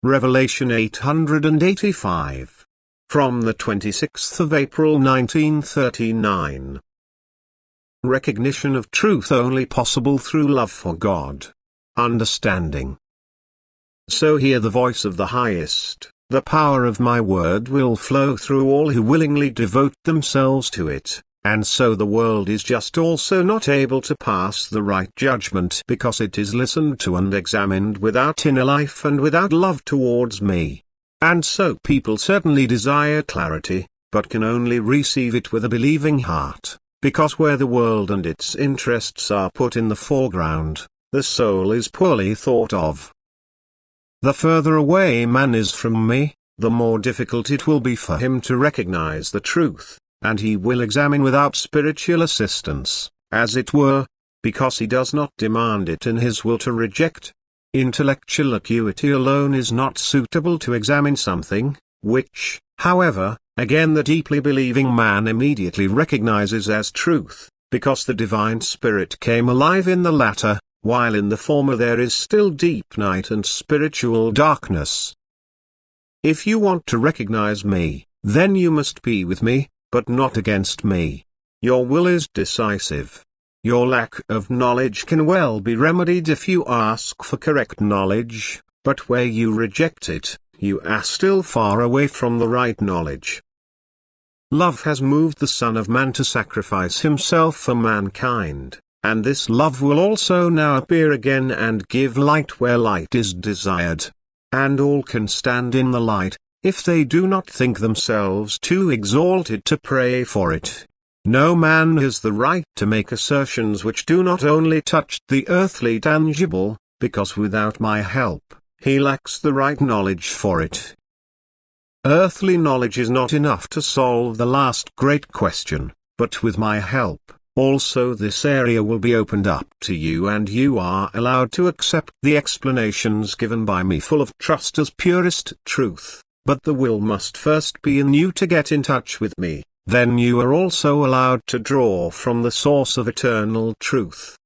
Revelation 885. From the 26th of April 1939. Recognition of truth only possible through love for God. Understanding. So hear the voice of the Highest, the power of my word will flow through all who willingly devote themselves to it, and so the world is just also not able to pass the right judgment because it is listened to and examined without inner life and without love towards me. And so people certainly desire clarity, but can only receive it with a believing heart, because where the world and its interests are put in the foreground, the soul is poorly thought of. The further away man is from me, the more difficult it will be for him to recognize the truth, and he will examine without spiritual assistance, as it were, because he does not demand it in his will to reject. Intellectual acuity alone is not suitable to examine something, which, however, again the deeply believing man immediately recognizes as truth, because the divine spirit came alive in the latter, while in the former there is still deep night and spiritual darkness. If you want to recognize me, then you must be with me, but not against me. Your will is decisive. Your lack of knowledge can well be remedied if you ask for correct knowledge, but where you reject it, you are still far away from the right knowledge. Love has moved the Son of Man to sacrifice himself for mankind, and this love will also now appear again and give light where light is desired. And all can stand in the light, if they do not think themselves too exalted to pray for it. No man has the right to make assertions which do not only touch the earthly tangible, because without my help, he lacks the right knowledge for it. Earthly knowledge is not enough to solve the last great question, but with my help, also this area will be opened up to you and you are allowed to accept the explanations given by me full of trust as purest truth, but the will must first be in you to get in touch with me. Then you are also allowed to draw from the source of eternal truth.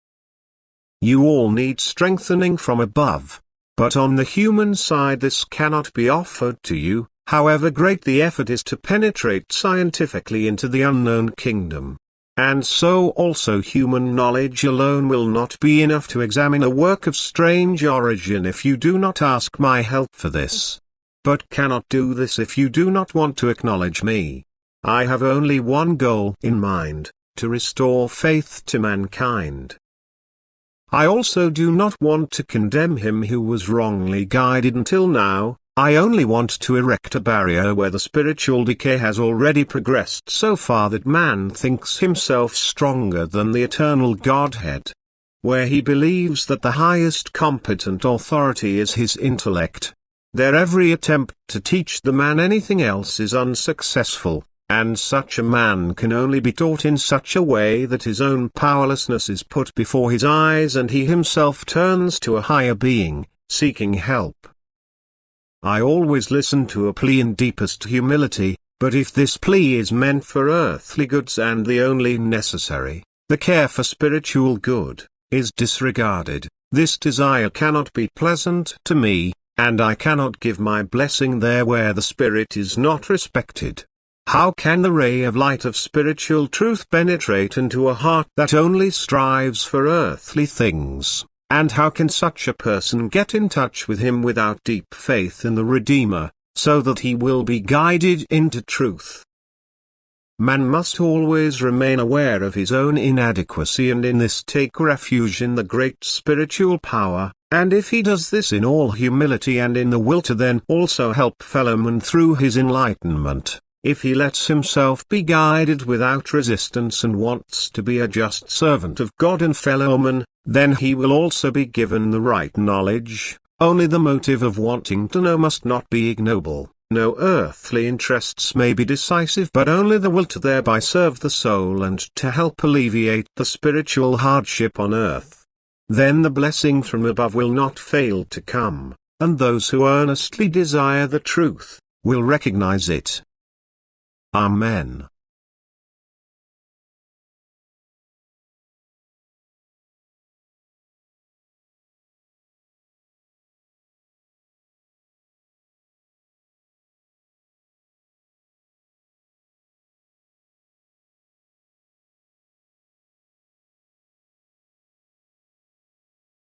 You all need strengthening from above. But on the human side this cannot be offered to you, however great the effort is to penetrate scientifically into the unknown kingdom. And so also human knowledge alone will not be enough to examine a work of strange origin if you do not ask my help for this. But cannot do this if you do not want to acknowledge me. I have only one goal in mind, to restore faith to mankind. I also do not want to condemn him who was wrongly guided until now, I only want to erect a barrier where the spiritual decay has already progressed so far that man thinks himself stronger than the eternal Godhead. Where he believes that the highest competent authority is his intellect. There every attempt to teach the man anything else is unsuccessful. And such a man can only be taught in such a way that his own powerlessness is put before his eyes and he himself turns to a higher being, seeking help. I always listen to a plea in deepest humility, but if this plea is meant for earthly goods and the only necessary, the care for spiritual good, is disregarded, this desire cannot be pleasant to me, and I cannot give my blessing there where the spirit is not respected. How can the ray of light of spiritual truth penetrate into a heart that only strives for earthly things, and how can such a person get in touch with him without deep faith in the Redeemer, so that he will be guided into truth? Man must always remain aware of his own inadequacy and in this take refuge in the great spiritual power, and if he does this in all humility and in the will to then also help fellowmen through his enlightenment, if he lets himself be guided without resistance and wants to be a just servant of God and fellowman, then he will also be given the right knowledge. Only the motive of wanting to know must not be ignoble. No earthly interests may be decisive but only the will to thereby serve the soul and to help alleviate the spiritual hardship on earth. Then the blessing from above will not fail to come, and those who earnestly desire the truth, will recognize it. Amen.